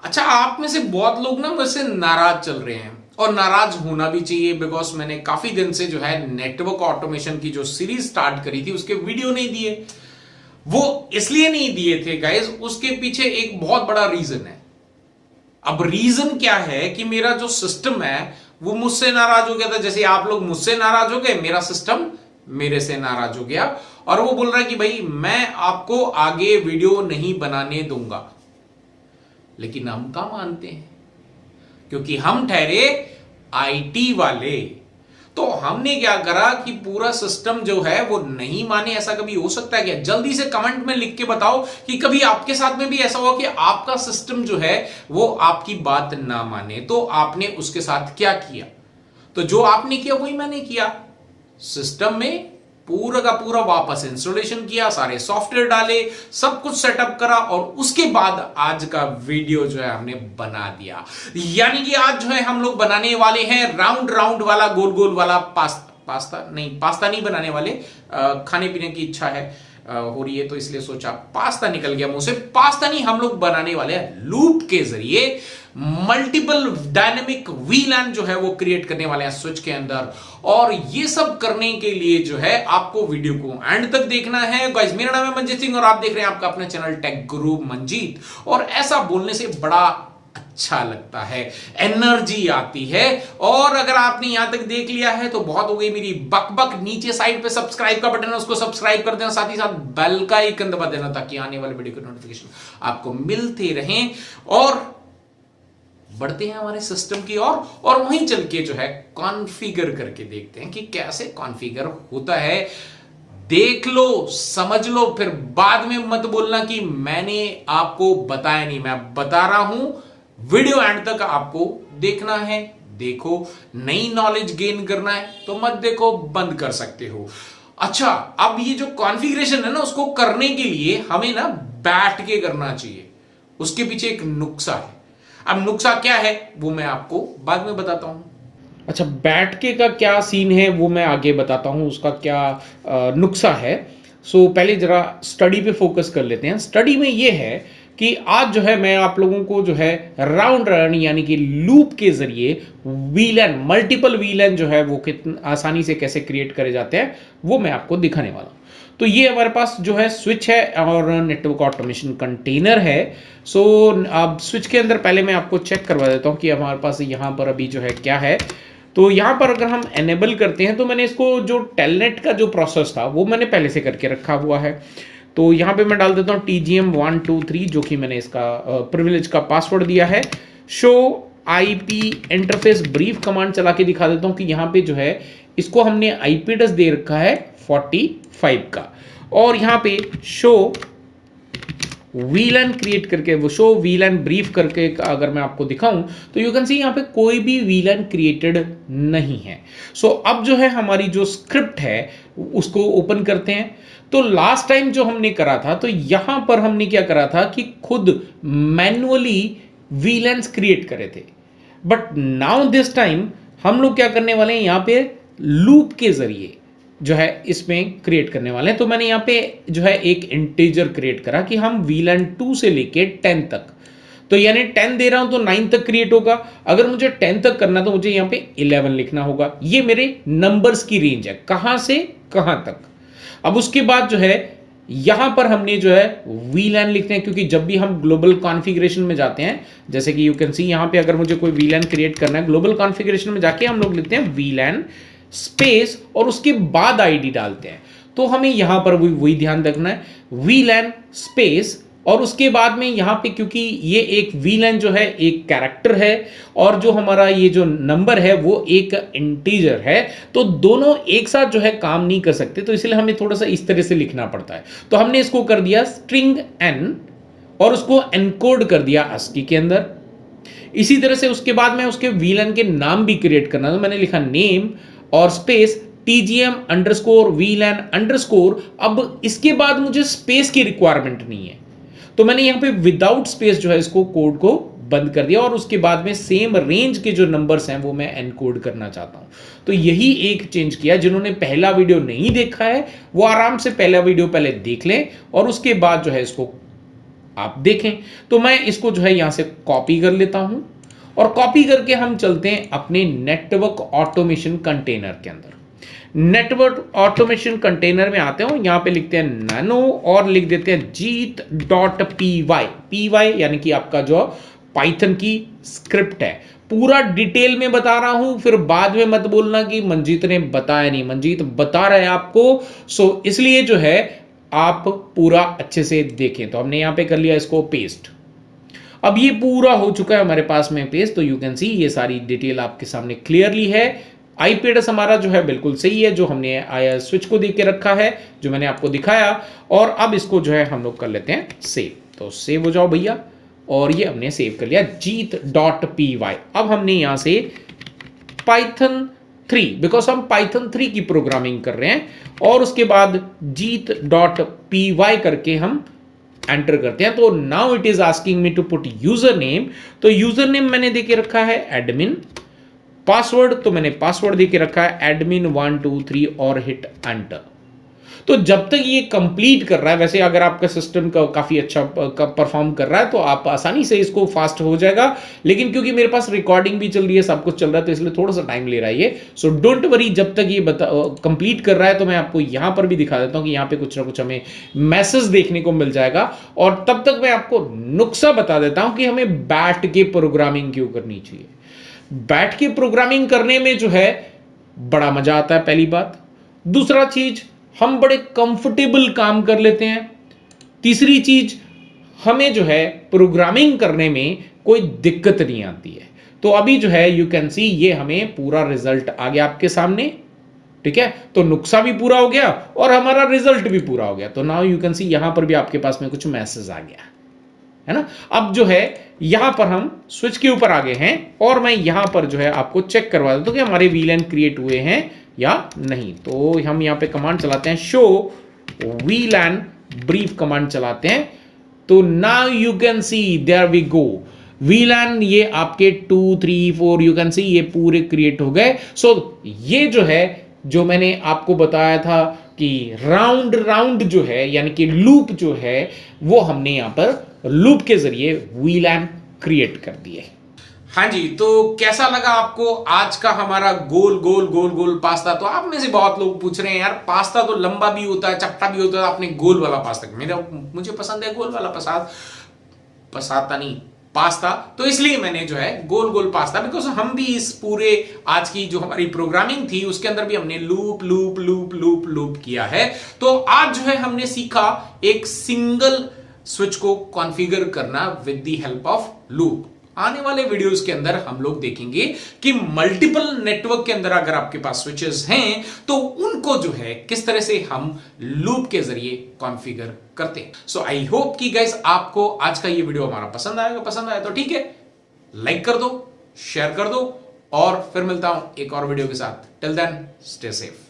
अच्छा, आप में से बहुत लोग ना वैसे नाराज चल रहे हैं और नाराज होना भी चाहिए, बिकॉज मैंने काफी दिन से जो है नेटवर्क ऑटोमेशन की जो सीरीज स्टार्ट करी थी उसके वीडियो नहीं दिए। वो इसलिए नहीं दिए थे गाइस, उसके पीछे एक बहुत बड़ा रीजन है। अब रीजन क्या है कि मेरा जो सिस्टम है वो मुझसे नाराज हो गया था। जैसे आप लोग मुझसे नाराज हो गए, मेरा सिस्टम मेरे से नाराज हो गया और वो बोल रहा है कि भाई मैं आपको आगे वीडियो नहीं बनाने दूंगा। लेकिन हम क्या मानते हैं, क्योंकि हम ठहरे आईटी वाले। तो हमने क्या करा कि पूरा सिस्टम जो है वो नहीं माने। ऐसा कभी हो सकता है क्या? जल्दी से कमेंट में लिख के बताओ कि कभी आपके साथ में भी ऐसा हुआ कि आपका सिस्टम जो है वो आपकी बात ना माने, तो आपने उसके साथ क्या किया? तो जो आपने किया वही मैंने किया। सिस्टम में पूरा का पूरा वापस इंस्टॉलेशन किया, सारे सॉफ्टवेयर डाले, सब कुछ सेटअप करा और उसके बाद आज का वीडियो जो है हमने बना दिया। यानी कि आज जो है हम लोग बनाने वाले हैं राउंड राउंड वाला, गोल गोल वाला पास्ता नहीं बनाने वाले। खाने पीने की इच्छा है हो रही है तो इसलिए सोचा, पास्ता निकल गया मुंह से। पास्ता नहीं, हम लोग बनाने वाले हैं लूप के जरिए मल्टीपल डायनेमिक वीलैन जो है वो क्रिएट करने वाले हैं स्विच के अंदर। और ये सब करने के लिए जो है आपको वीडियो को एंड तक देखना है। गाइस, मेरा नाम है मंजीत सिंह और आप देख रहे हैं आपका अपना चैनल टेक गुरु मंजीत। और ऐसा बोलने से बड़ा अच्छा लगता है, एनर्जी आती है। और अगर आपने यहां तक देख लिया है तो बहुत हो गई मेरी बकबक। नीचे साइड पे सब्सक्राइब का बटन है, उसको सब्सक्राइब कर देना, साथ ही साथ बेल का आइकन दबा देना ताकि आने वाले वीडियो के नोटिफिकेशन आपको मिलते रहें। और बढ़ते हैं हमारे सिस्टम की ओर और वहीं चल के जो है कॉन्फ़िगर करके देखते हैं कि कैसे कॉन्फ़िगर होता है। देख लो, समझ लो, फिर बाद में मत बोलना कि मैंने आपको बताया नहीं। मैं बता रहा हूं, वीडियो एंड तक आपको देखना है। देखो, नई नॉलेज गेन करना है तो मत देखो, बंद कर सकते हो। अच्छा, अब ये जो कॉन्फ़िगरेशन है ना, उसको करने के लिए हमें ना बैठ के करना चाहिए। उसके पीछे एक नुक्सा है। अब नुक्सा क्या है वो मैं आपको बाद में बताता हूं। अच्छा, बैठ के का क्या सीन है वो मैं आगे बताता हूं, उसका क्या नुक्सा है। पहले जरा स्टडी पे फोकस कर लेते हैं। स्टडी में ये है कि आज जो है मैं आप लोगों को जो है राउंड रन यानी कि लूप के जरिए वीलैन, मल्टीपल वीलैन जो है वो कितनी आसानी से कैसे क्रिएट करे जाते हैं वो मैं आपको दिखाने वाला हूं। तो ये हमारे पास जो है स्विच है और नेटवर्क ऑटोमेशन कंटेनर है। अब स्विच के अंदर पहले मैं आपको चेक करवा देता हूँ कि हमारे पास यहाँ पर अभी जो है क्या है। तो यहाँ पर अगर हम एनेबल करते हैं तो मैंने इसको जो टेलनेट का जो प्रोसेस था वो मैंने पहले से करके रखा हुआ है। तो यहाँ पे मैं डाल देता हूँ TGM 123 जो कि मैंने इसका प्रिविलेज का पासवर्ड दिया है। Show IP interface brief command चला के दिखा देता हूँ कि यहाँ पे जो है इसको हमने IP एड्रेस दे रखा है 45 का। और यहाँ पे शो वीलैन क्रिएट करके, वो शो वीलैन ब्रीफ करके अगर मैं आपको दिखाऊं तो यू कैन सी यहाँ पे कोई भी वीलैन क्रिएटेड नहीं है। अब जो है हमारी जो स्क्रिप्ट है उसको ओपन करते हैं। तो लास्ट टाइम जो हमने करा था तो यहां पर हमने क्या करा था कि खुद मैन्युअली वीलैन्स क्रिएट करे थे। बट नाउ दिस टाइम हम लोग क्या करने वाले हैं, यहाँ पे लूप के जरिए जो है इसमें क्रिएट करने वाले हैं। तो मैंने यहाँ पे जो है एक इंटीजर क्रिएट करा कि हम VLAN 2 से लेके 10 तक, तो यानी 10 दे रहा हूं तो 9 तक क्रिएट होगा। अगर मुझे 10 तक करना तो मुझे यहाँ पे 11 लिखना होगा। ये मेरे नंबर्स की रेंज है, कहां से कहां तक। अब उसके बाद जो है यहां पर हमने जो है VLAN लिखते हैं, क्योंकि जब भी हम ग्लोबल कॉन्फ़िगरेशन में जाते हैं, जैसे कि यू कैन सी यहां पे अगर मुझे कोई VLAN क्रिएट करना है ग्लोबल कॉन्फ़िगरेशन में जाके हम लोग लिखते हैं VLAN स्पेस और उसके बाद आईडी डालते हैं। तो हमें यहां पर वही ध्यान रखना है, VLAN स्पेस और उसके बाद में यहां पे, क्योंकि ये एक VLAN जो है एक कैरेक्टर है और जो हमारा ये जो नंबर है वो एक इंटीजर है, तो दोनों एक साथ जो है काम नहीं कर सकते, तो इसलिए हमें थोड़ा सा इस तरह से लिखना पड़ता है। तो हमने इसको कर दिया स्ट्रिंग n और उसको एनकोड कर दिया ASCII के अंदर। इसी तरह से उसके बाद में उसके VLAN के नाम भी क्रिएट करना, तो मैंने लिखा नेम और space TGM underscore VLAN underscore. अब इसके बाद मुझे स्पेस की रिक्वायरमेंट नहीं है, तो मैंने यहां पे विदाउट स्पेस जो है इसको कोड को बंद कर दिया और उसके बाद में सेम रेंज के जो नंबर्स हैं वो मैं एनकोड करना चाहता हूं। तो यही एक चेंज किया। जिन्होंने पहला वीडियो नहीं देखा है वो आराम से पहला वीडियो पहले देख लें और उसके बाद जो है इसको आप देखें। तो मैं इसको जो है यहां से कॉपी कर लेता हूं और कॉपी करके हम चलते हैं अपने नेटवर्क ऑटोमेशन कंटेनर के अंदर। नेटवर्क ऑटोमेशन कंटेनर में आते हैं, यहां पे लिखते हैं नैनो और लिख देते हैं jeet.py। py यानी कि आपका जो पाइथन की स्क्रिप्ट है। पूरा डिटेल में बता रहा हूं, फिर बाद में मत बोलना कि मंजीत ने बताया नहीं। मंजीत बता रहा है आपको, सो इसलिए जो है आप पूरा अच्छे से देखें। तो हमने यहां पे कर लिया इसको पेस्ट। अब ये पूरा हो चुका है हमारे पास में पेस्ट। तो यू कैन सी ये सारी डिटेल आपके सामने क्लियरली है। आईपी एड्रेस हमारा जो है बिल्कुल सही है, जो हमने आया स्विच को देख के रखा है, जो मैंने आपको दिखाया। और अब इसको जो है हम लोग कर लेते हैं सेव। तो सेव हो जाओ भैया, और ये हमने सेव कर लिया jeet.py। अब हमने यहां से Python3, बिकॉज हम Python3 की प्रोग्रामिंग कर रहे हैं, और उसके बाद jeet.py करके हम एंटर करते हैं। तो now it is asking me to put user name. तो यूजर नेम मैंने देके रखा है एडमिन। पासवर्ड तो मैंने पासवर्ड देके रखा है admin123 और हिट एंटर। तो जब तक ये कंप्लीट कर रहा है, वैसे अगर आपका सिस्टम का काफी अच्छा परफॉर्म कर रहा है तो आप आसानी से इसको फास्ट हो जाएगा, लेकिन क्योंकि मेरे पास रिकॉर्डिंग भी चल रही है, सब कुछ चल रहा है, तो इसलिए थोड़ा सा टाइम ले रहा है ये। सो डोंट वरी, जब तक ये कंप्लीट कर रहा है तो मैं आपको यहां पर भी दिखा देता हूं कि यहां पे कुछ ना कुछ हमें मैसेज देखने को मिल जाएगा। और तब तक मैं आपको नुक्सा बता देता हूं कि हमें बैठ के प्रोग्रामिंग क्यों करनी चाहिए। बैठ के प्रोग्रामिंग करने में जो है बड़ा मजा आता है, पहली बात। दूसरा चीज, हम बड़े कंफर्टेबल काम कर लेते हैं। तीसरी चीज, हमें जो है प्रोग्रामिंग करने में कोई दिक्कत नहीं आती है। तो अभी जो है यू कैन सी ये हमें पूरा रिजल्ट आ गया आपके सामने, ठीक है। तो नुक्सा भी पूरा हो गया और हमारा रिजल्ट भी पूरा हो गया। तो नाउ यू कैन सी यहां पर भी आपके पास में कुछ मैसेज आ गया है ना। अब जो है यहां पर हम स्विच के ऊपर आ गए हैं, और मैं यहां पर जो है आपको चेक करवा देता हूं कि हमारे वीलैन क्रिएट हुए हैं या नहीं। तो हम यहां पे कमांड चलाते हैं शो वीलैन ब्रीफ कमांड चलाते हैं। तो now you can see there we go वीलैन, ये आपके 2 3 4 यू कैन सी ये पूरे क्रिएट हो गए। सो ये जो है, जो मैंने आपको बताया था कि राउंड राउंड जो है यानी कि लूप जो है, वो हमने यहां पर लूप के जरिए वीलैन क्रिएट कर दिए। हाँ जी, तो कैसा लगा आपको आज का हमारा गोल गोल गोल गोल पास्ता। तो आप में से बहुत लोग पूछ रहे हैं यार पास्ता तो लंबा भी होता है, चपटा भी होता है, आपने गोल वाला पास्ता। मुझे पसंद है गोल वाला पास्ता नहीं पास्ता, तो इसलिए मैंने जो है गोल गोल पास्ता, बिकॉज हम भी इस पूरे आज की जो हमारी प्रोग्रामिंग थी उसके अंदर भी हमने loop loop loop loop loop किया है। तो आज जो है हमने सीखा एक सिंगल स्विच को कॉन्फ़िगर करना with the help of loop. आने वाले वीडियोस के अंदर हम लोग देखेंगे कि मल्टीपल नेटवर्क के अंदर अगर आपके पास स्विचेस हैं तो उनको जो है किस तरह से हम लूप के जरिए कॉन्फ़िगर करते हैं। सो आई होप कि गाइस आपको आज का ये वीडियो हमारा पसंद आएगा। पसंद आया तो ठीक है, लाइक कर दो, शेयर कर दो, और फिर मिलता हूं एक और वीडियो के साथ। Till then stay safe.